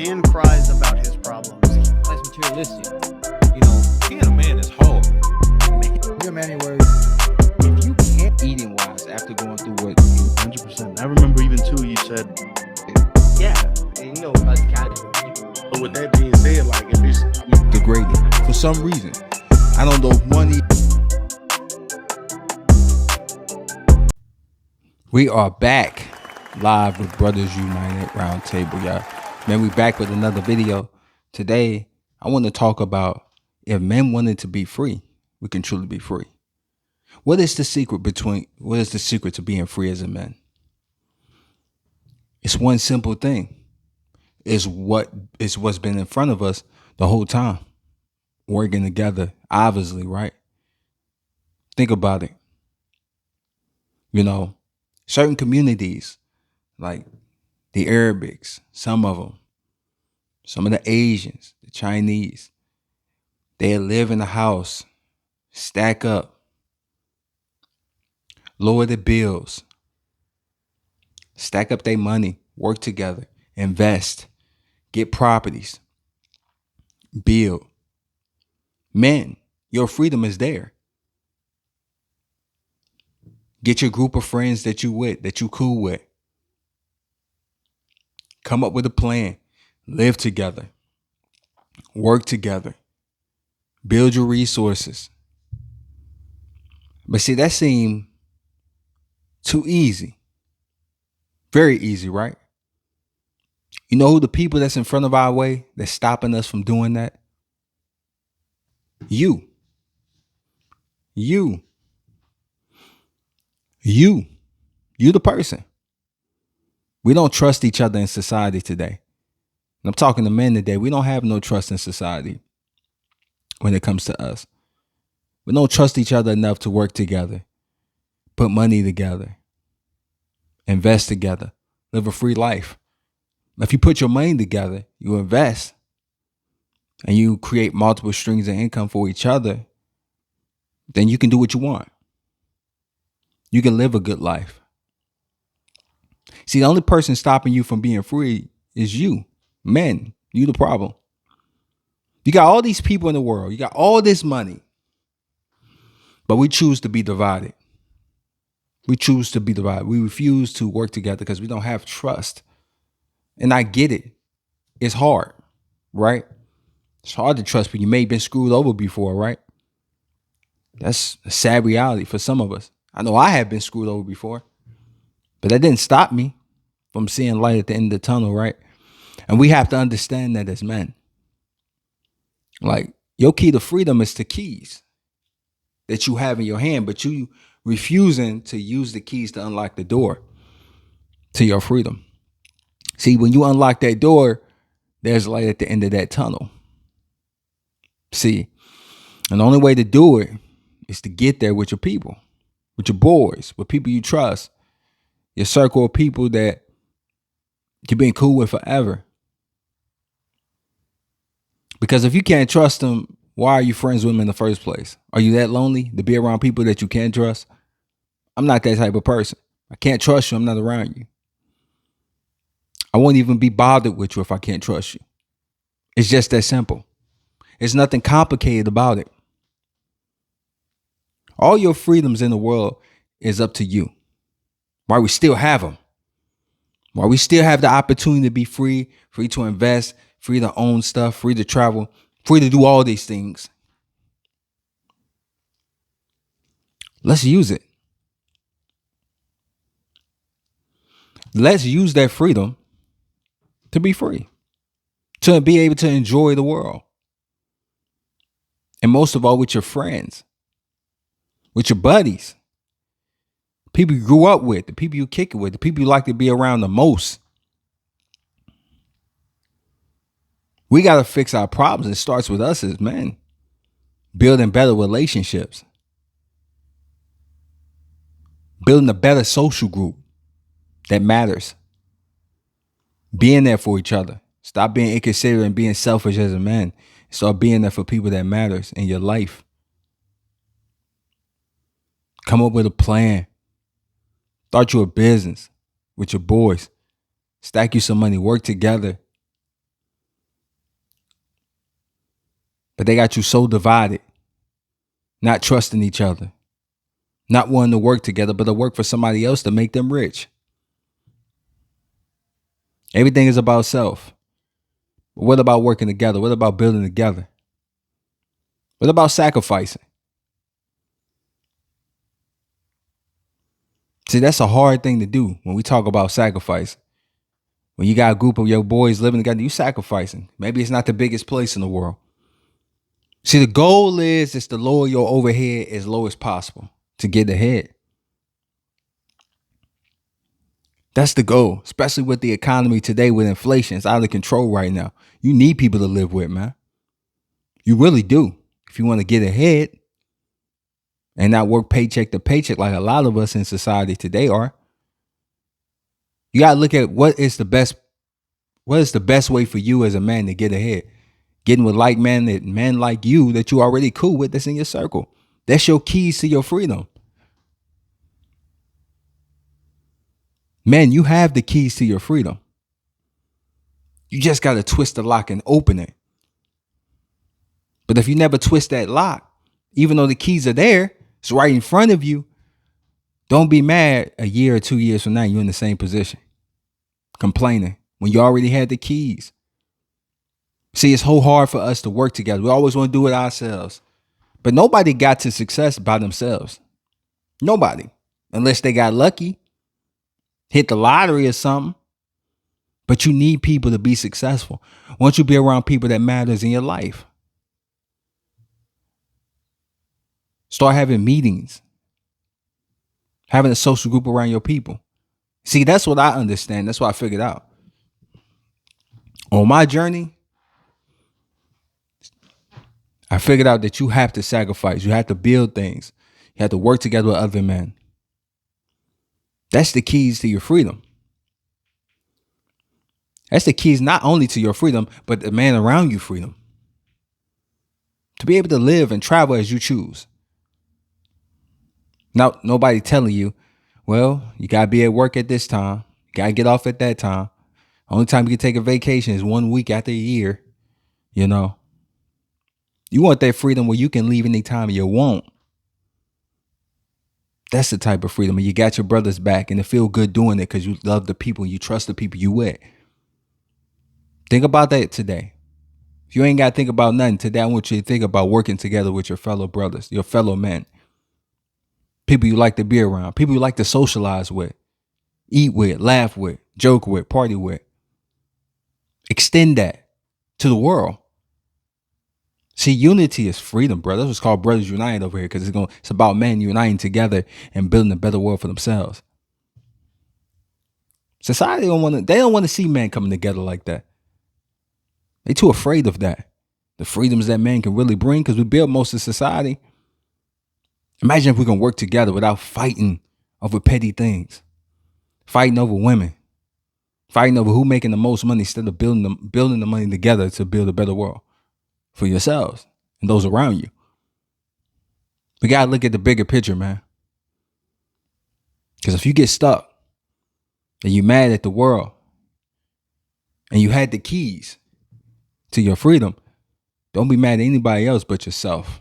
Dan cries about his problems. That's materialistic. You know, Being a man is hard. Your many words. If you can't eating wise after going through what 100%. I remember even too, you said, Yeah, and you know, us casual people. but with that being said, like if it's degraded for some reason. I don't know if money. We are back live with Brothers United Roundtable, y'all. Man, we back with another video. Today, I want to talk about if men wanted to be free, we can truly be free. What is the secret to being free as a man? It's one simple thing. It's what's been in front of us the whole time. Working together, obviously, right? Think about it. You know, certain communities, like the Arabics, some of the Asians, the Chinese, they live in a house, stack up, lower the bills, stack up their money, work together, invest, get properties, build. Men, your freedom is there. Get your group of friends that you cool with. Come up with a plan. Live together. Work together. Build your resources. But see, that seemed too easy. Very easy, right? You know who the people that's in front of our way that's stopping us from doing that? You, the person. We don't trust each other in society today. And I'm talking to men today. We don't have no trust in society when it comes to us. We don't trust each other enough to work together, put money together, invest together, live a free life. If you put your money together, you invest, and you create multiple streams of income for each other, then you can do what you want. You can live a good life. See, the only person stopping you from being free is you. Men, you the problem. You got all these people in the world. You got all this money. But we choose to be divided. We choose to be divided. We refuse to work together because we don't have trust. And I get it. It's hard, right? It's hard to trust people. You may have been screwed over before, right? That's a sad reality for some of us. I know I have been screwed over before, but that didn't stop me from seeing light at the end of the tunnel, right? And we have to understand that as men. Like, your key to freedom is the keys that you have in your hand, but you refusing to use the keys to unlock the door to your freedom. See, when you unlock that door, there's light at the end of that tunnel. See, and the only way to do it is to get there with your people, with your boys, with people you trust, your circle of people that you've been cool with forever. Because if you can't trust them, why are you friends with them in the first place? Are you that lonely to be around people that you can't trust? I'm not that type of person. I can't trust you. I'm not around you. I won't even be bothered with you if I can't trust you. It's just that simple. There's nothing complicated about it. All your freedoms in the world is up to you. Why we still have them. Why we still have the opportunity to be free to invest, free to own stuff, free to travel, free to do all these things. Let's use it. Let's use that freedom to be free, to be able to enjoy the world. And most of all, with your friends, with your buddies, people you grew up with, the people you kick it with, the people you like to be around the most. We got to fix our problems. It starts with us as men, building better relationships, building a better social group that matters, being there for each other. Stop being inconsiderate and being selfish as a man. Start being there for people that matters in your life. Come up with a plan. Start you a business with your boys. Stack you some money. Work together. But they got you so divided, not trusting each other, not wanting to work together, but to work for somebody else to make them rich. Everything is about self. But what about working together? What about building together? What about sacrificing? See, that's a hard thing to do when we talk about sacrifice. When you got a group of your boys living together, you sacrificing. Maybe it's not the biggest place in the world. See, the goal is to lower your overhead as low as possible to get ahead. That's the goal, especially with the economy today with inflation. It's out of control right now. You need people to live with, man. You really do. If you want to get ahead and not work paycheck to paycheck like a lot of us in society today are, you got to look at what is the best way for you as a man to get ahead. Getting with like-minded men like you that you already cool with that's in your circle. That's your keys to your freedom. Man, you have the keys to your freedom. You just got to twist the lock and open it. But if you never twist that lock, even though the keys are there, it's right in front of you, don't be mad a year or 2 years from now, you're in the same position, complaining when you already had the keys. See, it's so hard for us to work together. We always want to do it ourselves. But nobody got to success by themselves. Nobody. Unless they got lucky, hit the lottery or something. But you need people to be successful. Once you be around people that matters in your life. Start having meetings. Having a social group around your people. See, that's what I understand. That's what I figured out. On my journey, I figured out that you have to sacrifice. You have to build things. You have to work together with other men. That's the keys to your freedom. That's the keys not only to your freedom, but the man around you freedom. To be able to live and travel as you choose. Now, nobody telling you, well, you got to be at work at this time. You got to get off at that time. Only time you can take a vacation is 1 week after a year. You know. You want that freedom where you can leave anytime you want. That's the type of freedom. And you got your brothers back and it feel good doing it because you love the people. You trust the people you with. Think about that today. If you ain't got to think about nothing today, I want you to think about working together with your fellow brothers, your fellow men. People you like to be around. People you like to socialize with. Eat with, laugh with, joke with, party with. Extend that to the world. See, unity is freedom, brother. That's what's called Brothers United over here because it's about men uniting together and building a better world for themselves. Society don't want to see men coming together like that. They too afraid of that. The freedoms that men can really bring because we build most of society. Imagine if we can work together without fighting over petty things. Fighting over women. Fighting over who making the most money instead of building the money together to build a better world for yourselves and those around you. We got to look at the bigger picture, man. Because if you get stuck and you're mad at the world and you had the keys to your freedom, don't be mad at anybody else but yourself.